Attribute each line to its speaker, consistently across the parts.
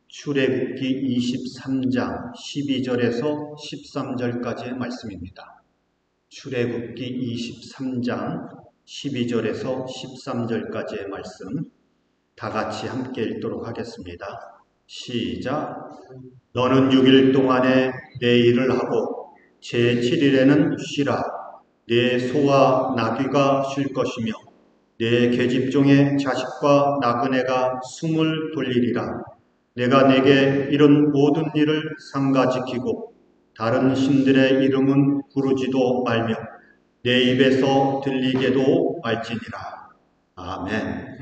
Speaker 1: 출애굽기 23장 12절에서 13절까지의 말씀입니다. 출애굽기 23장 12절에서 13절까지의 말씀 다 같이 함께 읽도록 하겠습니다. 시작. 너는 6일 동안에 내 일을 하고 제7일에는 쉬라. 내 소와 나귀가 쉴 것이며 내 계집종의 자식과 나그네가 숨을 돌리리라. 내가 내게 이런 모든 일을 삼가지키고 다른 신들의 이름은 부르지도 말며 내 입에서 들리게도 말지니라. 아멘.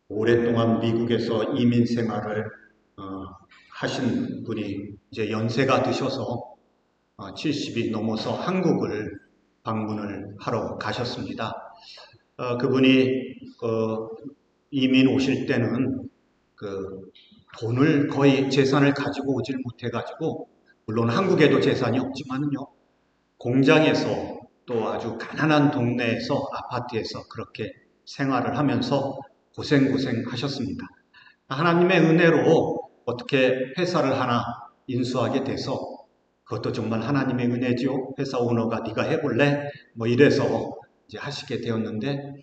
Speaker 1: 오랫동안 미국에서 이민 생활을 하신 분이 이제 연세가 드셔서 70이 넘어서 한국을 방문을 하러 가셨습니다. 그분이 이민 오실 때는 돈을 거의 재산을 가지고 오질 못해가지고, 물론 한국에도 재산이 없지만요, 공장에서 또 아주 가난한 동네에서 아파트에서 그렇게 생활을 하면서 고생하셨습니다. 하나님의 은혜로 어떻게 회사를 하나 인수하게 돼서, 그것도 정말 하나님의 은혜지요. 회사 오너가 네가 해볼래? 뭐 이래서 이제 하시게 되었는데,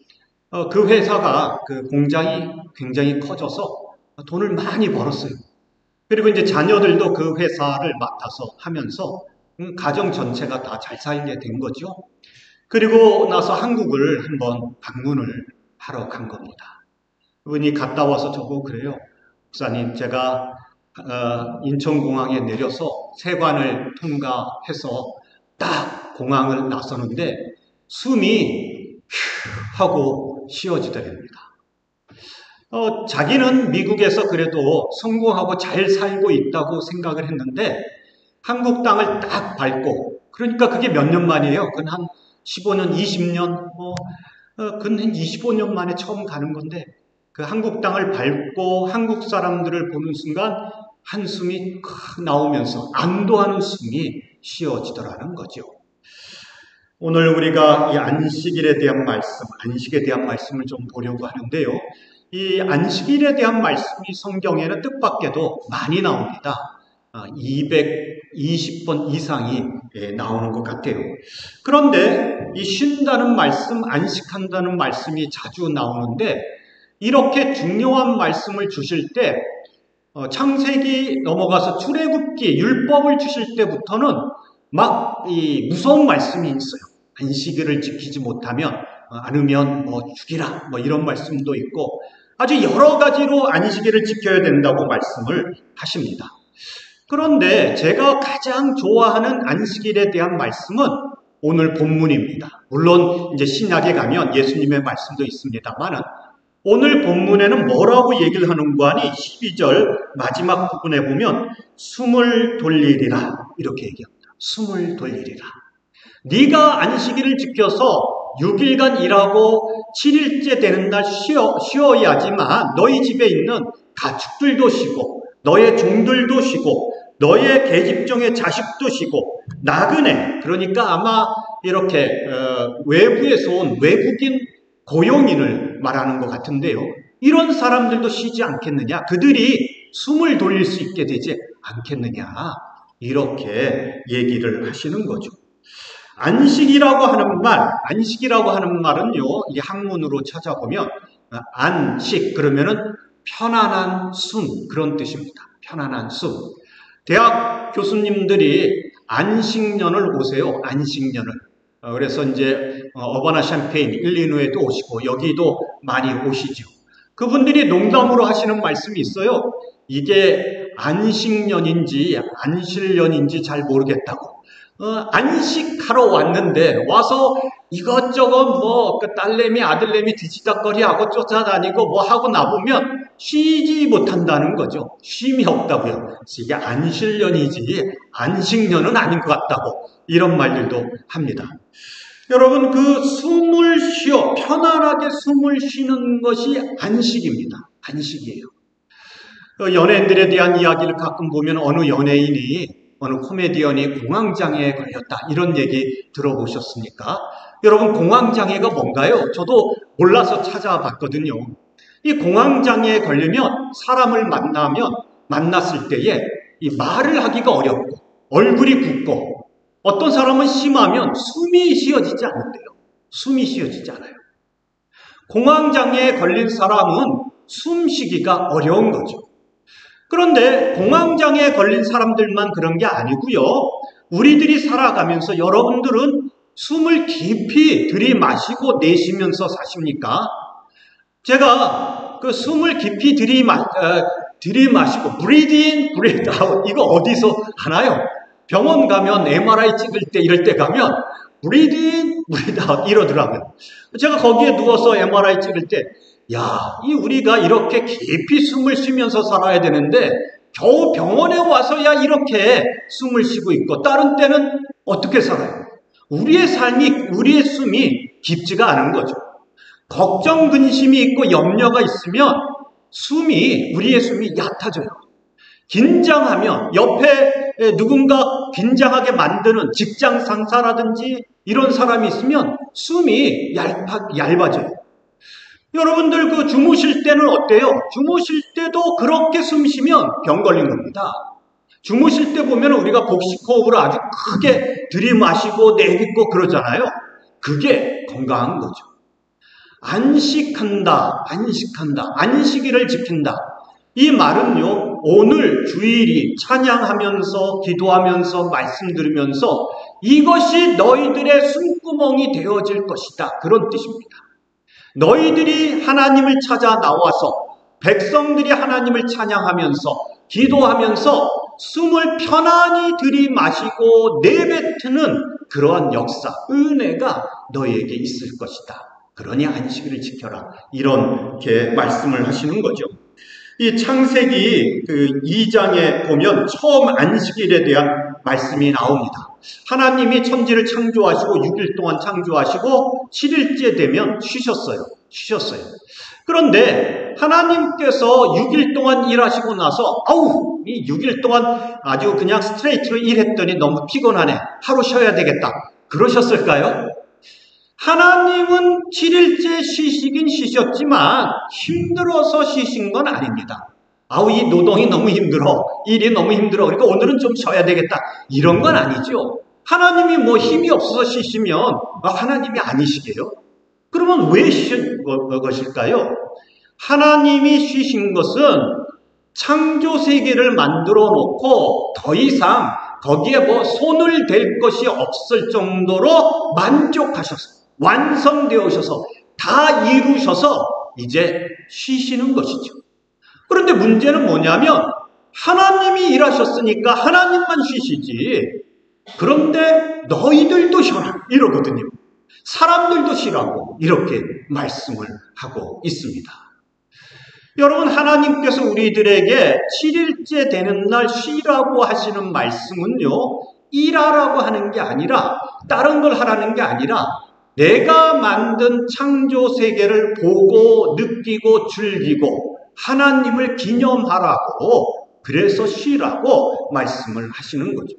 Speaker 1: 그 회사가, 그 공장이 굉장히 커져서 돈을 많이 벌었어요. 그리고 이제 자녀들도 그 회사를 맡아서 하면서 가정 전체가 다 잘 살게 된 거죠. 그리고 나서 한국을 한번 방문을 하러 간 겁니다. 그분이 갔다 와서 저보고 그래요. 목사님, 제가 인천공항에 내려서 세관을 통과해서 딱 공항을 나서는데 숨이 하고 쉬어지더랍니다. 자기는 미국에서 그래도 성공하고 잘 살고 있다고 생각을 했는데 한국 땅을 딱 밟고, 그러니까 그게 몇 년 만이에요. 그건 한 15년, 20년, 그건 한 25년 만에 처음 가는 건데, 그 한국 땅을 밟고 한국 사람들을 보는 순간 한숨이 나오면서 안도하는 숨이 쉬어지더라는 거죠. 오늘 우리가 이 안식일에 대한 안식에 대한 말씀을 좀 보려고 하는데요. 이 안식일에 대한 말씀이 성경에는 뜻밖에도 많이 나옵니다. 220번 이상이 나오는 것 같아요. 그런데 이 쉰다는 말씀, 안식한다는 말씀이 자주 나오는데, 이렇게 중요한 말씀을 주실 때 창세기 넘어가서 출애굽기 율법을 주실 때부터는 막 이 무서운 말씀이 있어요. 안식일을 지키지 못하면 않으면 죽이라, 이런 말씀도 있고 아주 여러 가지로 안식일을 지켜야 된다고 말씀을 하십니다. 그런데 제가 가장 좋아하는 안식일에 대한 말씀은 오늘 본문입니다. 물론 이제 신약에 가면 예수님의 말씀도 있습니다만은 오늘 본문에는 뭐라고 얘기를 하는가 하니 12절 마지막 부분에 보면 숨을 돌리리라 이렇게 얘기합니다. 숨을 돌리리라. 네가 안식일을 지켜서 6일간 일하고 7일째 되는 날 쉬어야지만 너희 집에 있는 가축들도 쉬고 너의 종들도 쉬고 너의 계집종의 자식도 쉬고 나그네, 그러니까 아마 이렇게 외부에서 온 외국인 고용인을 말하는 것 같은데요. 이런 사람들도 쉬지 않겠느냐? 그들이 숨을 돌릴 수 있게 되지 않겠느냐? 이렇게 얘기를 하시는 거죠. 안식이라고 하는 말은요, 이 학문으로 찾아보면 안식 그러면은 편안한 숨, 그런 뜻입니다. 편안한 숨. 대학 교수님들이 안식년을 오세요. 안식년을. 그래서 이제 어바나 샴페인, 일리노이에도 오시고 여기도 많이 오시죠. 그분들이 농담으로 하시는 말씀이 있어요. 이게 안식년인지 안실년인지 잘 모르겠다고. 안식하러 왔는데 와서 이것저것 그 딸내미 아들내미 뒤지다거리하고 쫓아다니고 하고 나보면 쉬지 못한다는 거죠. 쉼이 없다고요. 이게 안실년이지 안식년은 아닌 것 같다고 이런 말들도 합니다. 여러분, 그 숨을 쉬어 편안하게 숨을 쉬는 것이 안식입니다. 안식이에요. 연예인들에 대한 이야기를 가끔 보면 어느 연예인이 어느 코미디언이 공황장애에 걸렸다 이런 얘기 들어보셨습니까? 여러분, 공황장애가 뭔가요? 저도 몰라서 찾아봤거든요. 이 공황장애에 걸리면 사람을 만났을 때에 이 말을 하기가 어렵고 얼굴이 붓고 어떤 사람은 심하면 숨이 쉬어지지 않는데요. 숨이 쉬어지지 않아요. 공황장애에 걸린 사람은 숨쉬기가 어려운 거죠. 그런데 공황장애에 걸린 사람들만 그런 게 아니고요. 우리들이 살아가면서 여러분들은 숨을 깊이 들이마시고 내쉬면서 사십니까? 제가 그 숨을 깊이 들이마시고 breathe in, breathe out 이거 어디서 하나요? 병원 가면 MRI 찍을 때 이럴 때 가면 breathe in, breathe out 이러더라고요. 제가 거기에 누워서 MRI 찍을 때 이 우리가 이렇게 깊이 숨을 쉬면서 살아야 되는데 겨우 병원에 와서야 이렇게 숨을 쉬고 있고 다른 때는 어떻게 살아요? 우리의 숨이 깊지가 않은 거죠. 걱정, 근심이 있고 염려가 있으면 우리의 숨이 얕아져요. 긴장하면 옆에 누군가 긴장하게 만드는 직장 상사라든지 이런 사람이 있으면 숨이 얇아져요. 여러분들 주무실 때는 어때요? 주무실 때도 그렇게 숨 쉬면 병 걸린 겁니다. 주무실 때 보면 우리가 복식호흡으로 아주 크게 들이마시고 내뱉고 그러잖아요. 그게 건강한 거죠. 안식한다, 안식일을 지킨다. 이 말은요, 오늘 주일이 찬양하면서 기도하면서 말씀 들으면서 이것이 너희들의 숨구멍이 되어질 것이다. 그런 뜻입니다. 너희들이 하나님을 찾아 나와서 백성들이 하나님을 찬양하면서 기도하면서 숨을 편안히 들이마시고 내뱉는 그러한 역사, 은혜가 너희에게 있을 것이다. 그러니 안식일을 지켜라. 이렇게 말씀을 하시는 거죠. 이 창세기 2장에 보면 처음 안식일에 대한 말씀이 나옵니다. 하나님이 천지를 창조하시고 6일 동안 창조하시고 7일째 되면 쉬셨어요. 그런데 하나님께서 6일 동안 일하시고 나서 이 6일 동안 아주 그냥 스트레이트로 일했더니 너무 피곤하네. 하루 쉬어야 되겠다. 그러셨을까요? 하나님은 7일째 쉬시긴 쉬셨지만 힘들어서 쉬신 건 아닙니다. 이 노동이 너무 힘들어. 일이 너무 힘들어. 그러니까 오늘은 좀 쉬어야 되겠다. 이런 건 아니죠. 하나님이 힘이 없어서 쉬시면 하나님이 아니시게요? 그러면 왜 쉬신 것일까요? 하나님이 쉬신 것은 창조 세계를 만들어 놓고 더 이상 거기에 손을 댈 것이 없을 정도로 만족하셨어요. 완성되어셔서 다 이루셔서 이제 쉬시는 것이죠. 그런데 문제는 뭐냐면 하나님이 일하셨으니까 하나님만 쉬시지. 그런데 너희들도 쉬어라 이러거든요. 사람들도 쉬라고 이렇게 말씀을 하고 있습니다. 여러분, 하나님께서 우리들에게 7일째 되는 날 쉬라고 하시는 말씀은요, 일하라고 하는 게 아니라 다른 걸 하라는 게 아니라 내가 만든 창조 세계를 보고 느끼고 즐기고 하나님을 기념하라고, 그래서 쉬라고 말씀을 하시는 거죠.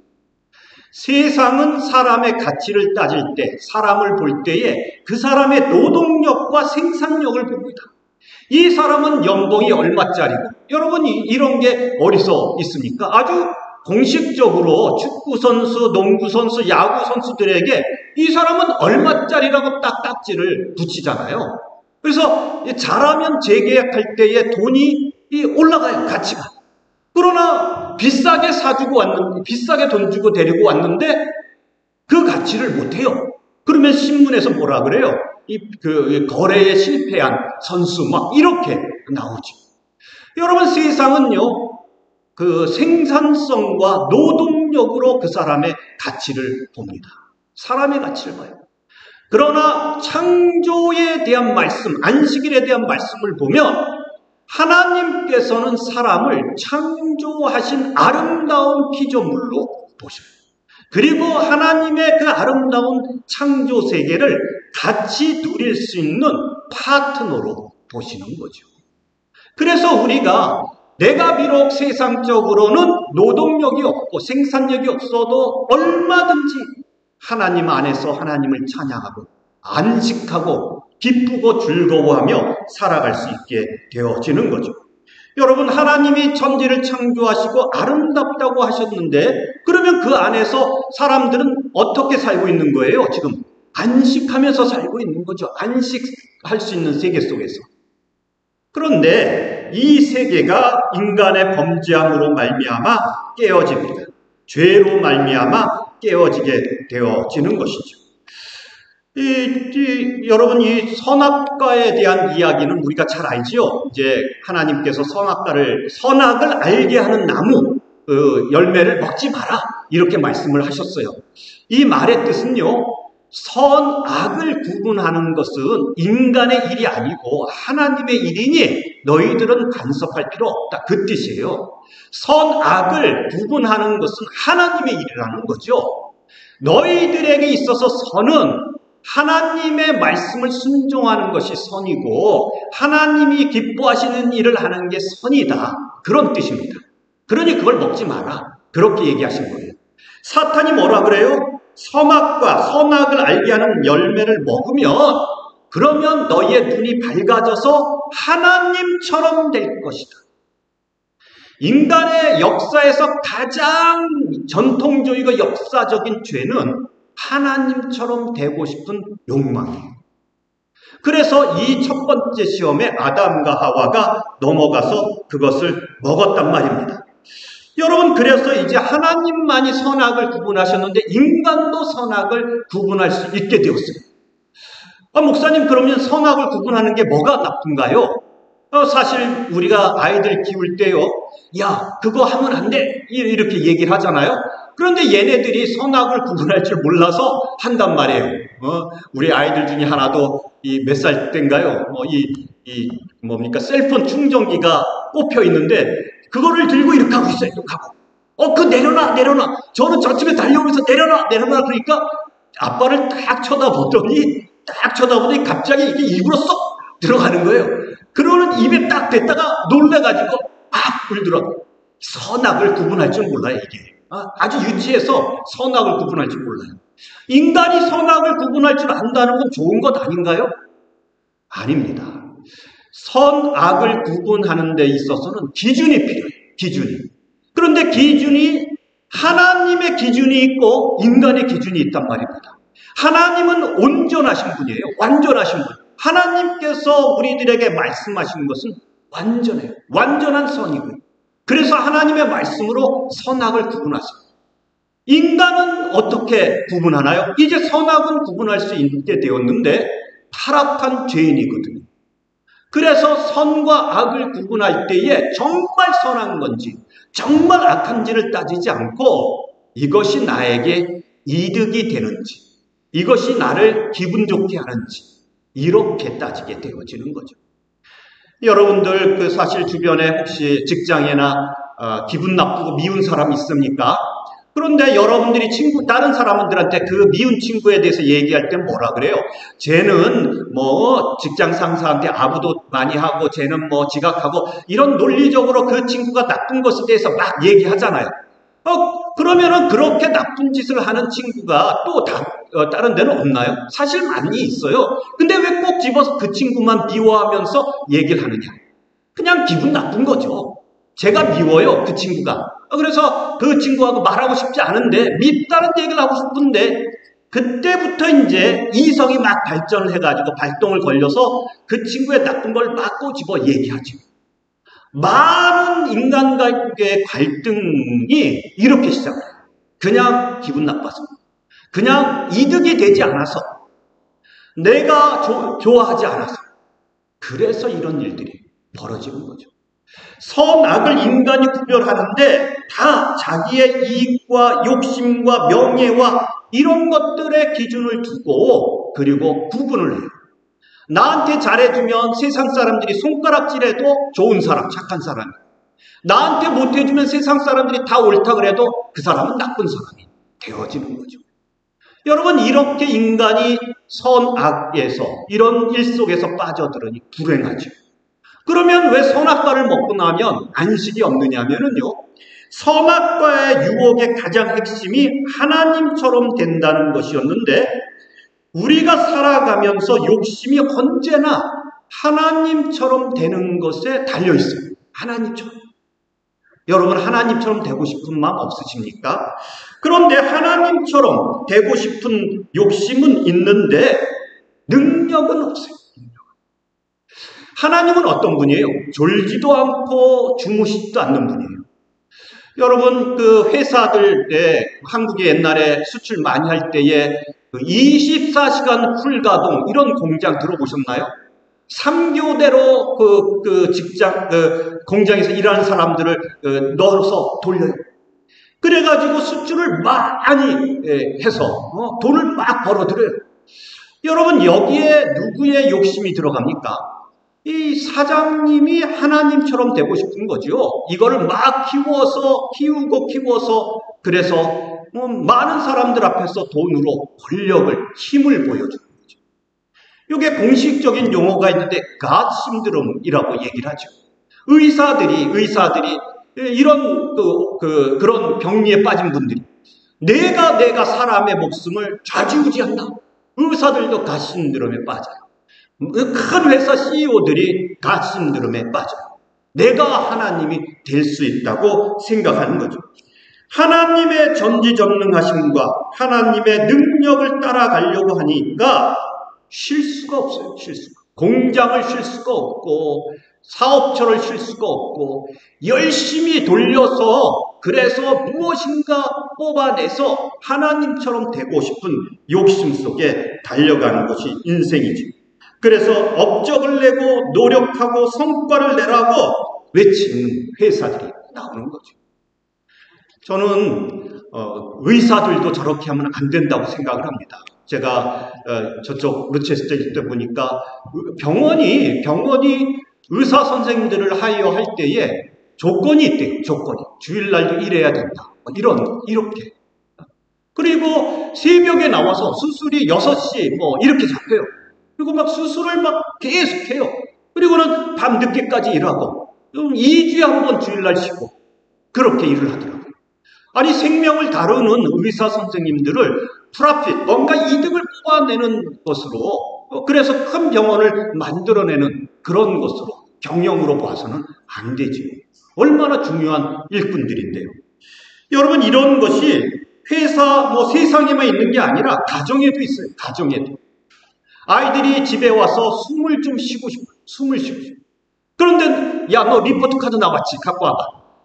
Speaker 1: 세상은 사람의 가치를 따질 때, 사람을 볼 때에 그 사람의 노동력과 생산력을 봅니다. 이 사람은 연봉이 얼마짜리고, 여러분 이런 게 어디서 있습니까? 아주 공식적으로 축구선수, 농구선수, 야구선수들에게 이 사람은 얼마짜리라고 딱지를 붙이잖아요. 그래서 잘하면 재계약할 때에 돈이 올라가요, 가치가. 그러나 비싸게 비싸게 돈 주고 데리고 왔는데 그 가치를 못해요. 그러면 신문에서 뭐라 그래요? 거래에 실패한 선수 이렇게 나오죠. 여러분, 세상은요, 생산성과 노동력으로 그 사람의 가치를 봅니다. 사람의 가치를 봐요. 그러나 창조에 대한 말씀, 안식일에 대한 말씀을 보면 하나님께서는 사람을 창조하신 아름다운 피조물로 보셔요. 그리고 하나님의 그 아름다운 창조 세계를 같이 누릴 수 있는 파트너로 보시는 거죠. 그래서 우리가 내가 비록 세상적으로는 노동력이 없고 생산력이 없어도 얼마든지 하나님 안에서 하나님을 찬양하고 안식하고 기쁘고 즐거워하며 살아갈 수 있게 되어지는 거죠. 여러분, 하나님이 천지를 창조하시고 아름답다고 하셨는데 그러면 그 안에서 사람들은 어떻게 살고 있는 거예요? 지금 안식하면서 살고 있는 거죠. 안식할 수 있는 세계 속에서. 그런데 이 세계가 인간의 범죄함으로 말미암아 깨어집니다. 죄로 말미암아 깨어지게 되어지는 것이죠. 여러분, 이 선악과에 대한 이야기는 우리가 잘 알지요. 이제 하나님께서 선악을 알게 하는 나무 열매를 먹지 마라 이렇게 말씀을 하셨어요. 이 말의 뜻은요, 선악을 구분하는 것은 인간의 일이 아니고 하나님의 일이니 너희들은 간섭할 필요 없다, 그 뜻이에요. 선악을 구분하는 것은 하나님의 일이라는 거죠. 너희들에게 있어서 선은 하나님의 말씀을 순종하는 것이 선이고 하나님이 기뻐하시는 일을 하는 게 선이다, 그런 뜻입니다. 그러니 그걸 먹지 마라, 그렇게 얘기하신 거예요. 사탄이 뭐라 그래요? 선악을 알게 하는 열매를 먹으면 그러면 너희의 눈이 밝아져서 하나님처럼 될 것이다. 인간의 역사에서 가장 전통적이고 역사적인 죄는 하나님처럼 되고 싶은 욕망이에요. 그래서 이 첫 번째 시험에 아담과 하와가 넘어가서 그것을 먹었단 말입니다. 여러분, 그래서 이제 하나님만이 선악을 구분하셨는데 인간도 선악을 구분할 수 있게 되었어요. 목사님, 그러면 선악을 구분하는 게 뭐가 나쁜가요? 사실 우리가 아이들 키울 때요, 야, 그거 하면 안 돼, 이렇게 얘기를 하잖아요. 그런데 얘네들이 선악을 구분할 줄 몰라서 한단 말이에요. 우리 아이들 중에 하나도 몇 살 때인가요? 셀폰 충전기가 꼽혀 있는데 그거를 들고 이렇게 하고 있어요. 이렇게 하고. 그거 내려놔. 저는 저쪽에 달려오면서 내려놔. 그러니까 아빠를 딱 쳐다보더니 갑자기 이게 입으로 쏙 들어가는 거예요. 그러는 입에 딱 댔다가 놀래가지고 울더라고요. 선악을 구분할 줄 몰라요, 이게. 아주 유치해서 선악을 구분할 줄 몰라요. 인간이 선악을 구분할 줄 안다는 건 좋은 것 아닌가요? 아닙니다. 선악을 구분하는 데 있어서는 기준이 필요해요. 기준이. 그런데 기준이 하나님의 기준이 있고 인간의 기준이 있단 말입니다. 하나님은 온전하신 분이에요. 완전하신 분. 하나님께서 우리들에게 말씀하시는 것은 완전해요. 완전한 선이고요. 그래서 하나님의 말씀으로 선악을 구분하십니다. 인간은 어떻게 구분하나요? 이제 선악은 구분할 수 있게 되었는데 타락한 죄인이거든요. 그래서 선과 악을 구분할 때에 정말 선한 건지 정말 악한지를 따지지 않고 이것이 나에게 이득이 되는지 이것이 나를 기분 좋게 하는지 이렇게 따지게 되어지는 거죠. 여러분들 사실 주변에 혹시 직장이나 기분 나쁘고 미운 사람 있습니까? 그런데 여러분들이 다른 사람들한테 그 미운 친구에 대해서 얘기할 때 뭐라 그래요? 쟤는 직장 상사한테 아부도 많이 하고 쟤는 지각하고 이런 논리적으로 그 친구가 나쁜 것에 대해서 막 얘기하잖아요. 그러면은 그렇게 나쁜 짓을 하는 친구가 또 다른 데는 없나요? 사실 많이 있어요. 근데 왜 꼭 집어서 그 친구만 미워하면서 얘기를 하느냐? 그냥 기분 나쁜 거죠. 제가 미워요, 그 친구가. 그래서 그 친구하고 말하고 싶지 않은데 밉다는 얘기를 하고 싶은데 그때부터 이제 이성이 막 발전을 해가지고 발동을 걸려서 그 친구의 나쁜 걸 막 꼬집어 얘기하죠. 많은 인간관계의 갈등이 이렇게 시작해요. 그냥 기분 나빠서, 그냥 이득이 되지 않아서, 내가 좋아하지 않아서, 그래서 이런 일들이 벌어지는 거죠. 선악을 인간이 구별하는데 다 자기의 이익과 욕심과 명예와 이런 것들의 기준을 두고 그리고 구분을 해요. 나한테 잘해주면 세상 사람들이 손가락질해도 좋은 사람, 착한 사람이에요. 나한테 못해주면 세상 사람들이 다 옳다 그래도 그 사람은 나쁜 사람이 되어지는 거죠. 여러분, 이렇게 인간이 선악에서 이런 일 속에서 빠져들으니 불행하죠. 그러면 왜 선악과를 먹고 나면 안식이 없느냐면요, 선악과의 유혹의 가장 핵심이 하나님처럼 된다는 것이었는데 우리가 살아가면서 욕심이 언제나 하나님처럼 되는 것에 달려 있어요. 하나님처럼. 여러분 하나님처럼 되고 싶은 마음 없으십니까? 그런데 하나님처럼 되고 싶은 욕심은 있는데 능력은 없어요. 하나님은 어떤 분이에요? 졸지도 않고 주무시지도 않는 분이에요. 여러분 그 회사들 한국에 옛날에 수출 많이 할 때에 24시간 풀가동 이런 공장 들어보셨나요? 3교대로 공장에서 일하는 사람들을 넣어서 돌려요. 그래가지고 수출을 많이 해서 돈을 막 벌어들여요. 여러분 여기에 누구의 욕심이 들어갑니까? 이 사장님이 하나님처럼 되고 싶은 거죠. 이거를 막 키워서 그래서 많은 사람들 앞에서 돈으로 권력을, 힘을 보여주는 거죠. 이게 공식적인 용어가 있는데 God syndrome이라고 얘기를 하죠. 의사들이 이런 그런 병리에 빠진 분들이 내가 사람의 목숨을 좌지우지한다. 의사들도 God syndrome에 빠져요. 큰 회사 CEO들이 God syndrome에 빠져요. 내가 하나님이 될 수 있다고 생각하는 거죠. 하나님의 전지전능하심과 하나님의 능력을 따라가려고 하니까 쉴 수가 없어요. 쉴 수가. 공장을 쉴 수가 없고 사업처를 쉴 수가 없고 열심히 돌려서 그래서 무엇인가 뽑아내서 하나님처럼 되고 싶은 욕심 속에 달려가는 것이 인생이지. 그래서 업적을 내고 노력하고 성과를 내라고 외치는 회사들이 나오는 거죠. 저는 의사들도 저렇게 하면 안 된다고 생각을 합니다. 제가 저쪽 루체스터 있다 보니까 병원이 의사 선생님들을 하이어할 때에 조건이 있대요. 조건이. 주일날도 일해야 된다. 이렇게. 그리고 새벽에 나와서 수술이 6시 이렇게 잡혀요. 그리고 막 수술을 막 계속해요. 그리고는 밤 늦게까지 일하고 2주에 한 번 주일날 쉬고 그렇게 일을 하더라고요. 아니 생명을 다루는 의사 선생님들을 프라핏 뭔가 이득을 뽑아내는 것으로 그래서 큰 병원을 만들어내는 그런 것으로 경영으로 봐서는 안 되죠. 얼마나 중요한 일꾼들인데요. 여러분 이런 것이 회사 세상에만 있는 게 아니라 가정에도 있어요. 가정에도. 아이들이 집에 와서 숨을 좀 쉬고 싶어. 숨을 쉬고 싶어. 그런데 야 너 리포트 카드 나왔지? 갖고 와봐.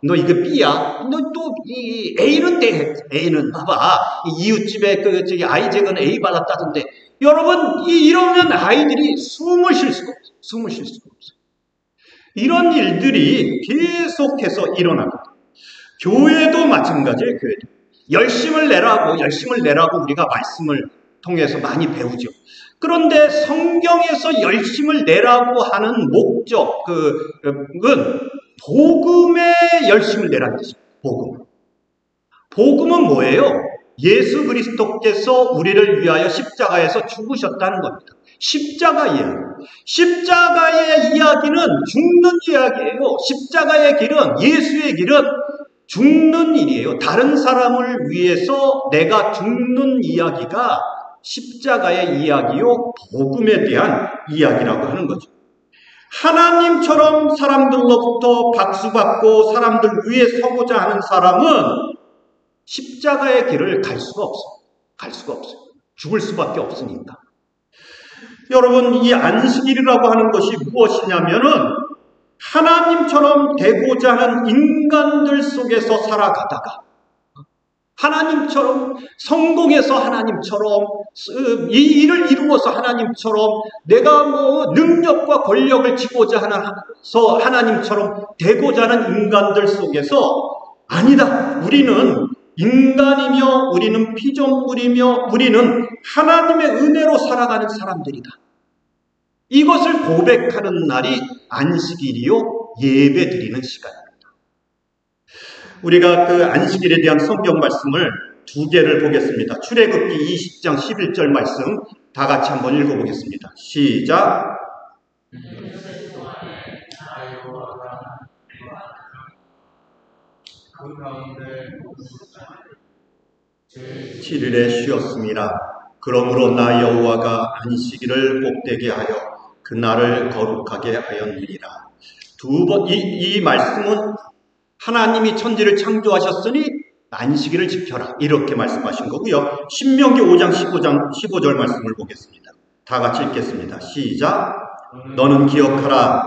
Speaker 1: 너 이거 B야. 너 또 이 A는 돼. A는 봐봐. 이웃집에 아이잭은 A 받았다던데. 여러분 이러면 아이들이 숨을 쉴 수가 없어요. 숨을 쉴 수가 없어요. 이런 일들이 계속해서 일어납니다. 교회도 마찬가지예요. 교회도. 열심을 내라고 우리가 말씀을 통해서 많이 배우죠. 그런데 성경에서 열심을 내라고 하는 목적은 복음에 열심을 내라는 것입니다. 복음은 뭐예요? 예수 그리스도께서 우리를 위하여 십자가에서 죽으셨다는 겁니다. 십자가의 이야기는 죽는 이야기예요. 십자가의 길은, 예수의 길은 죽는 일이에요. 다른 사람을 위해서 내가 죽는 이야기가 십자가의 이야기요, 복음에 대한 이야기라고 하는 거죠. 하나님처럼 사람들로부터 박수받고 사람들 위에 서고자 하는 사람은 십자가의 길을 갈 수가 없어요. 죽을 수밖에 없으니까. 여러분, 이 안식일이라고 하는 것이 무엇이냐면은 하나님처럼 되고자 하는 인간들 속에서 살아가다가 하나님처럼 성공해서 하나님처럼 이 일을 이루어서 하나님처럼 내가 능력과 권력을 쥐고자 하면서 하나님처럼 되고자 하는 인간들 속에서 아니다. 우리는 인간이며 우리는 피조물이며 우리는 하나님의 은혜로 살아가는 사람들이다. 이것을 고백하는 날이 안식일이요 예배 드리는 시간입니다. 우리가 그 안식일에 대한 성경 말씀을 2개를 보겠습니다. 출애굽기 20장 11절 말씀 다 같이 한번 읽어보겠습니다. 시작. 7일에 쉬었습니다. 그러므로 나 여호와가 안식일을 복되게 하여 그날을 거룩하게 하였느니라. 이 말씀은 하나님이 천지를 창조하셨으니 안식일을 지켜라, 이렇게 말씀하신 거고요. 신명기 5장 15절 말씀을 보겠습니다. 다 같이 읽겠습니다. 시작. 너는 기억하라.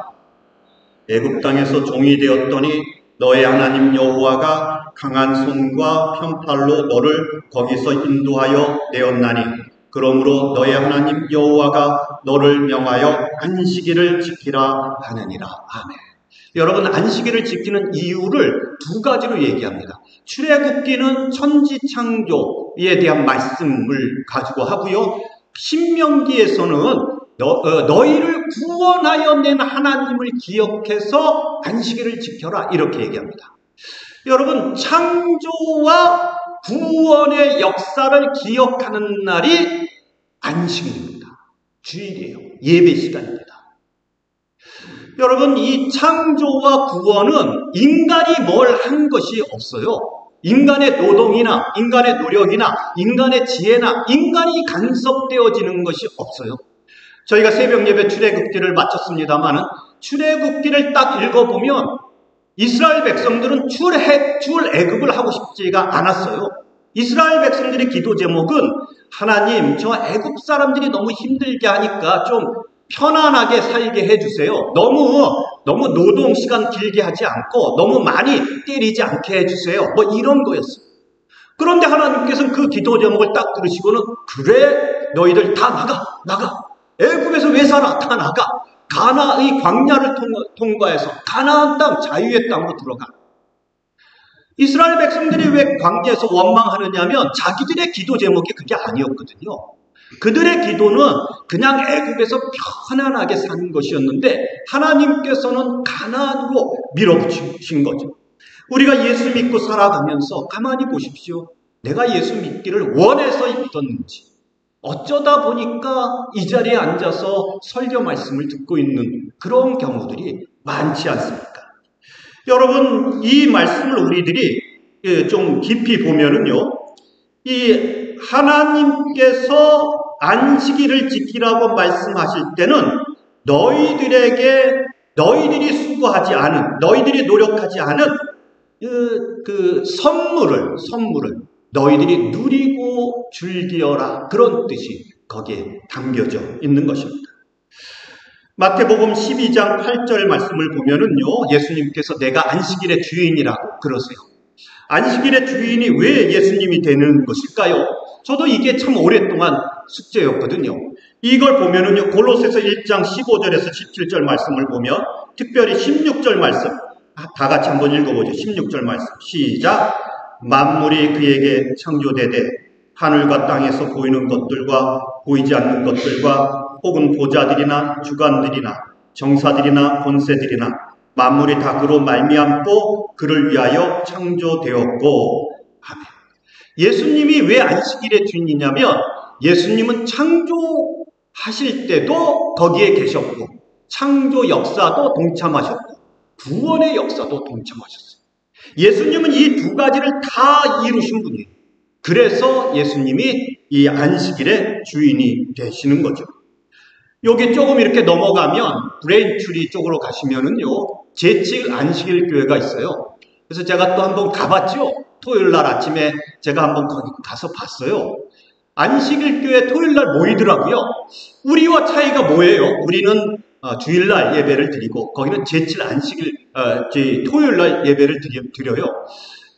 Speaker 1: 애굽 땅에서 종이 되었더니 너의 하나님 여호와가 강한 손과 편팔로 너를 거기서 인도하여 내었나니 그러므로 너의 하나님 여호와가 너를 명하여 안식일을 지키라 하느니라. 아멘. 여러분, 안식일을 지키는 이유를 두 가지로 얘기합니다. 출애굽기는 천지창조에 대한 말씀을 가지고 하고요. 신명기에서는 너희를 구원하여 낸 하나님을 기억해서 안식일을 지켜라, 이렇게 얘기합니다. 여러분, 창조와 구원의 역사를 기억하는 날이 안식일입니다. 주일이에요. 예배 시간입니다. 여러분, 이 창조와 구원은 인간이 뭘 한 것이 없어요. 인간의 노동이나 인간의 노력이나 인간의 지혜나 인간이 간섭되어지는 것이 없어요. 저희가 새벽 예배 출애굽기를 마쳤습니다마는 출애굽기를 딱 읽어보면 이스라엘 백성들은 출애굽을 하고 싶지가 않았어요. 이스라엘 백성들의 기도 제목은 하나님, 저 애굽 사람들이 너무 힘들게 하니까 좀 편안하게 살게 해주세요. 너무 노동 시간 길게 하지 않고 너무 많이 때리지 않게 해주세요. 뭐 이런 거였어요. 그런데 하나님께서는 그 기도 제목을 딱 들으시고는 그래, 너희들 다 나가. 애굽에서 왜 살아? 다 나가. 가나의 광야를 통과해서 가나안 땅, 자유의 땅으로 들어가. 이스라엘 백성들이 왜 광야에서 원망하느냐면 자기들의 기도 제목이 그게 아니었거든요. 그들의 기도는 그냥 애굽에서 편안하게 사는 것이었는데 하나님께서는 가나안으로 밀어붙이신 거죠. 우리가 예수 믿고 살아가면서 가만히 보십시오. 내가 예수 믿기를 원해서 믿었는지, 어쩌다 보니까 이 자리에 앉아서 설교 말씀을 듣고 있는 그런 경우들이 많지 않습니까? 여러분, 이 말씀을 우리들이 좀 깊이 보면은요, 이 하나님께서 안식일을 지키라고 말씀하실 때는 너희들이 수고하지 않은, 너희들이 노력하지 않은 그 선물을 너희들이 누리고 즐기어라, 그런 뜻이 거기에 담겨져 있는 것입니다. 마태복음 12장 8절 말씀을 보면은요, 예수님께서 내가 안식일의 주인이라고 그러세요. 안식일의 주인이 왜 예수님이 되는 것일까요? 저도 이게 참 오랫동안 숙제였거든요. 이걸 보면은요, 골로새서 1장 15절에서 17절 말씀을 보면, 특별히 16절 말씀, 다 같이 한번 읽어보죠. 16절 말씀, 시작. 만물이 그에게 창조되되 하늘과 땅에서 보이는 것들과 보이지 않는 것들과 혹은 보좌들이나 주관들이나 정사들이나 권세들이나 만물이 다 그로 말미암고 그를 위하여 창조되었고. 아멘. 예수님이 왜 안식일의 주인이냐면 예수님은 창조하실 때도 거기에 계셨고 창조 역사도 동참하셨고 구원의 역사도 동참하셨어요. 예수님은 이 두 가지를 다 이루신 분이에요. 그래서 예수님이 이 안식일의 주인이 되시는 거죠. 여기 조금 이렇게 넘어가면 브레인트리 쪽으로 가시면은요, 제칠 안식일 교회가 있어요. 그래서 제가 또 한번 가봤죠. 토요일 날 아침에 제가 한번 거기 가서 봤어요. 안식일 교회 토요일 날 모이더라고요. 우리와 차이가 뭐예요? 우리는 주일 날 예배를 드리고 거기는 제칠 안식일 토요일 날 예배를 드려요.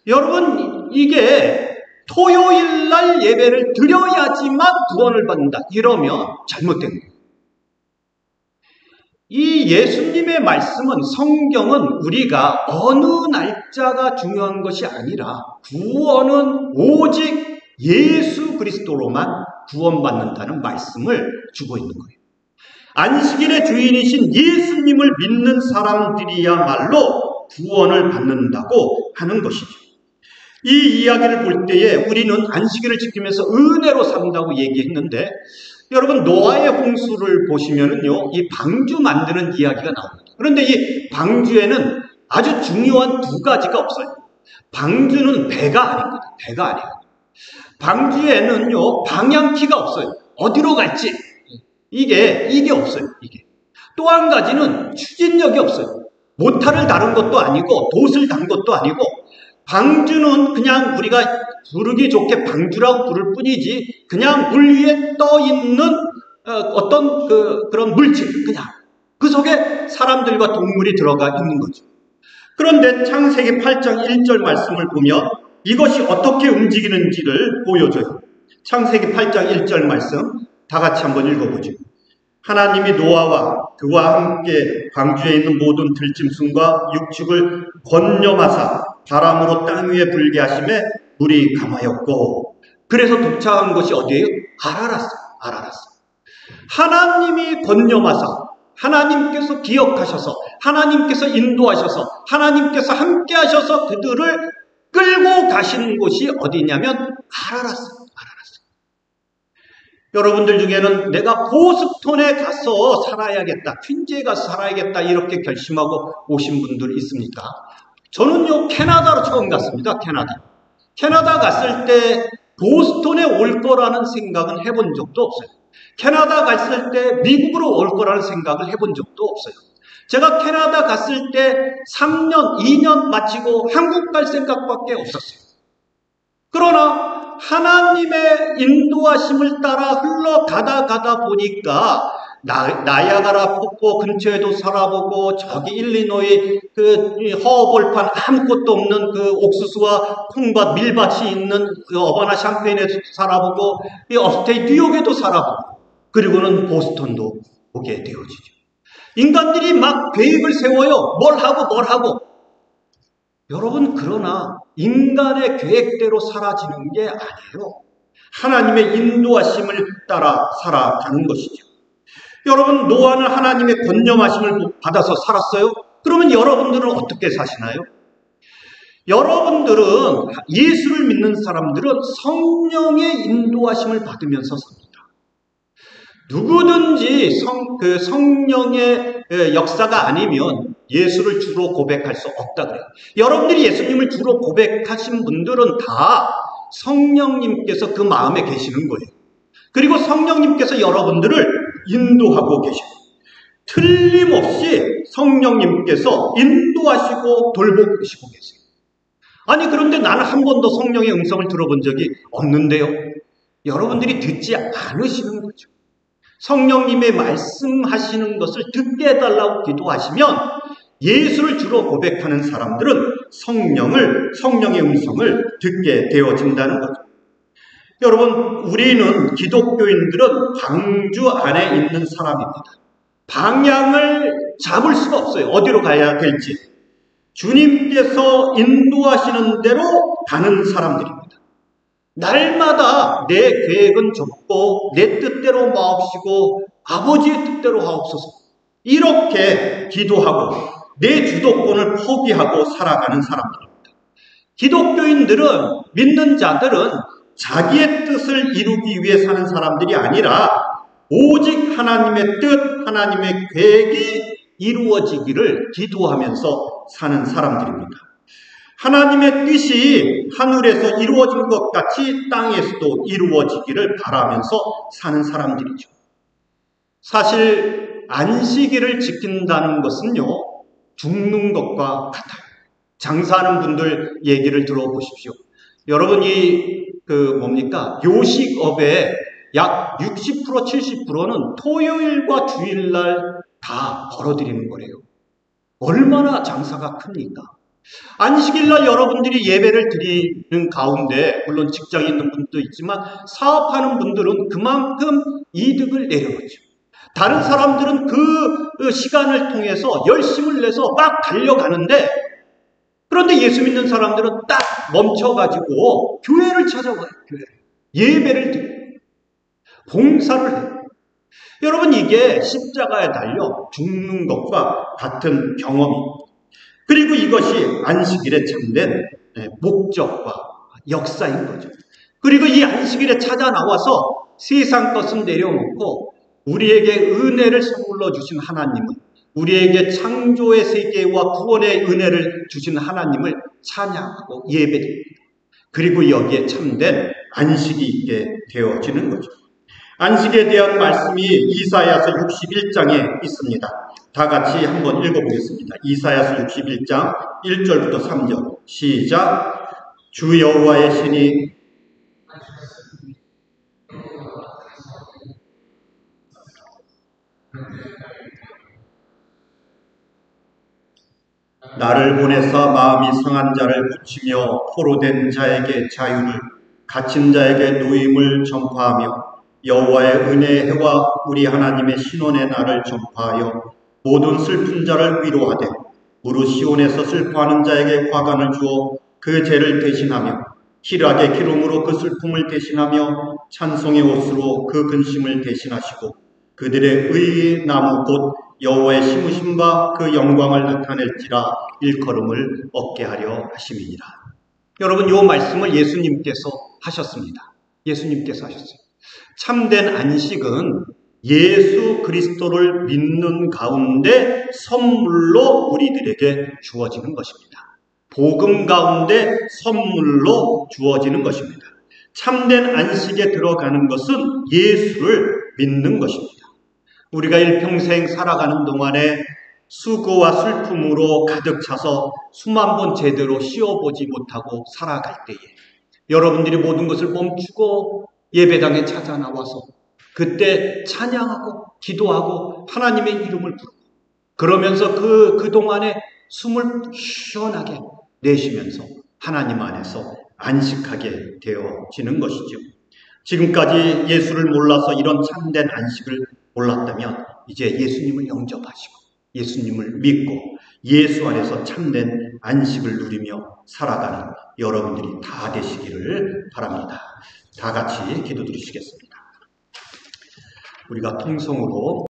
Speaker 1: 여러분, 이게 토요일 날 예배를 드려야지만 구원을 받는다, 이러면 잘못된 거예요. 이 예수님의 말씀은, 성경은 우리가 어느 날짜가 중요한 것이 아니라 구원은 오직 예수 그리스도로만 구원받는다는 말씀을 주고 있는 거예요. 안식일의 주인이신 예수님을 믿는 사람들이야말로 구원을 받는다고 하는 것이죠. 이 이야기를 볼 때에 우리는 안식일을 지키면서 은혜로 산다고 얘기했는데, 여러분, 노아의 홍수를 보시면은요, 이 방주 만드는 이야기가 나옵니다. 그런데 이 방주에는 아주 중요한 두 가지가 없어요. 방주는 배가 아닙니다. 배가 아니에요. 방주에는요, 방향키가 없어요. 어디로 갈지. 이게 없어요. 이게. 또 한 가지는 추진력이 없어요. 모타를 다룬 것도 아니고, 돛을 단 것도 아니고, 방주는 그냥 우리가 부르기 좋게 방주라고 부를 뿐이지, 그냥 물 위에 떠 있는 어떤 그런 물질, 그냥. 그 속에 사람들과 동물이 들어가 있는 거죠. 그런데 창세기 8장 1절 말씀을 보면 이것이 어떻게 움직이는지를 보여줘요. 창세기 8장 1절 말씀 다 같이 한번 읽어보죠. 하나님이 노아와 그와 함께 방주에 있는 모든 들짐승과 육축을 건념하사 바람으로 땅 위에 불게 하심에 물이 강하였고, 그래서 도착한 것이 어디예요? 아라라스. 하나님이 건념하사, 하나님께서 기억하셔서, 하나님께서 인도하셔서, 하나님께서 함께 하셔서 그들을 끌고 가시는 곳이 어디냐면 아라라스. 여러분들 중에는 내가 보스턴에 가서 살아야겠다, 퀸즈에 가서 살아야겠다 이렇게 결심하고 오신 분들이 있습니까? 저는요, 캐나다로 처음 갔습니다. 캐나다 갔을 때 보스턴에 올 거라는 생각은 해본 적도 없어요. 캐나다 갔을 때 미국으로 올 거라는 생각을 해본 적도 없어요. 제가 캐나다 갔을 때 3년, 2년 마치고 한국 갈 생각밖에 없었어요. 그러나 하나님의 인도하심을 따라 흘러가다 보니까 나야가라 폭포 근처에도 살아보고, 저기 일리노이 그 허벌판 아무것도 없는 그 옥수수와 콩밭, 밀밭이 있는 그 어바나 샴페인에도 살아보고, 이 업스테이트 뉴욕에도 살아보고, 그리고는 보스턴도 오게 되어지죠. 인간들이 막 계획을 세워요. 뭘 하고. 여러분, 그러나 인간의 계획대로 사라지는 게 아니에요. 하나님의 인도하심을 따라 살아가는 것이죠. 여러분, 노아는 하나님의 건념하심을 받아서 살았어요? 그러면 여러분들은 어떻게 사시나요? 여러분들은, 예수를 믿는 사람들은 성령의 인도하심을 받으면서 삽니다. 누구든지 성령의 역사가 아니면 예수를 주로 고백할 수 없다 그래요. 여러분들이 예수님을 주로 고백하신 분들은 다 성령님께서 그 마음에 계시는 거예요. 그리고 성령님께서 여러분들을 인도하고 계십니다. 틀림없이 성령님께서 인도하시고 돌보시고 계세요. 아니, 그런데 나는 한 번도 성령의 음성을 들어본 적이 없는데요. 여러분들이 듣지 않으시는 거죠. 성령님의 말씀하시는 것을 듣게 해달라고 기도하시면 예수를 주로 고백하는 사람들은 성령의 음성을 듣게 되어진다는 거죠. 여러분, 우리는 기독교인들은 방주 안에 있는 사람입니다. 방향을 잡을 수가 없어요. 어디로 가야 될지. 주님께서 인도하시는 대로 가는 사람들입니다. 날마다 내 계획은 좁고 내 뜻대로 마옵시고 아버지의 뜻대로 하옵소서, 이렇게 기도하고 내 주도권을 포기하고 살아가는 사람들입니다. 기독교인들은, 믿는 자들은 자기의 뜻을 이루기 위해 사는 사람들이 아니라 오직 하나님의 뜻, 하나님의 계획이 이루어지기를 기도하면서 사는 사람들입니다. 하나님의 뜻이 하늘에서 이루어진 것 같이 땅에서도 이루어지기를 바라면서 사는 사람들이죠. 사실 안식일을 지킨다는 것은요, 죽는 것과 같아요. 장사하는 분들 얘기를 들어보십시오. 여러분이 요식업의 약 60%, 70%는 토요일과 주일날 다 벌어들이는 거래요. 얼마나 장사가 큽니까? 안식일날 여러분들이 예배를 드리는 가운데, 물론 직장에 있는 분도 있지만 사업하는 분들은 그만큼 이득을 내려놓죠. 다른 사람들은 그 시간을 통해서 열심을 내서 막 달려가는데, 그런데 예수 믿는 사람들은 딱 멈춰가지고 교회를 찾아와요. 예배를 드려요. 봉사를 해요. 여러분, 이게 십자가에 달려 죽는 것과 같은 경험입니다. 그리고 이것이 안식일에 참된 목적과 역사인 거죠. 그리고 이 안식일에 찾아 나와서 세상 것은 내려놓고 우리에게 은혜를 선물로 주신 하나님은, 우리에게 창조의 세계와 구원의 은혜를 주신 하나님을 찬양하고 예배드립니다. 그리고 여기에 참된 안식이 있게 되어지는 거죠. 안식에 대한 말씀이 이사야서 61장에 있습니다. 다 같이 한번 읽어보겠습니다. 이사야서 61장 1절부터 3절 시작. 주 여호와의 신이 나를 보내사 마음이 상한 자를 고치며 포로된 자에게 자유를, 갇힌 자에게 노임을 전파하며 여호와의 은혜의 해와 우리 하나님의 신원의 날을 전파하여 모든 슬픈 자를 위로하되 무릇 시온에서 슬퍼하는 자에게 화관을 주어 그 죄를 대신하며 희락의 기름으로 그 슬픔을 대신하며 찬송의 옷으로 그 근심을 대신하시고 그들의 의의 나무 곧 여호와의 심으신 바 그 영광을 나타낼지라 일컬음을 얻게 하려 하심이니라. 여러분, 이 말씀을 예수님께서 하셨습니다. 예수님께서 하셨어요. 참된 안식은 예수 그리스도를 믿는 가운데 선물로 우리들에게 주어지는 것입니다. 복음 가운데 선물로 주어지는 것입니다. 참된 안식에 들어가는 것은 예수를 믿는 것입니다. 우리가 일평생 살아가는 동안에 수고와 슬픔으로 가득 차서 수만 번 제대로 쉬어보지 못하고 살아갈 때에 여러분들이 모든 것을 멈추고 예배당에 찾아 나와서 그때 찬양하고 기도하고 하나님의 이름을 부르고 그러면서 그동안에 숨을 시원하게 내쉬면서 하나님 안에서 안식하게 되어지는 것이죠. 지금까지 예수를 몰라서 이런 참된 안식을 몰랐다면 이제 예수님을 영접하시고 예수님을 믿고 예수 안에서 참된 안식을 누리며 살아가는 여러분들이 다 되시기를 바랍니다. 다 같이 기도드리시겠습니다. 우리가 통성으로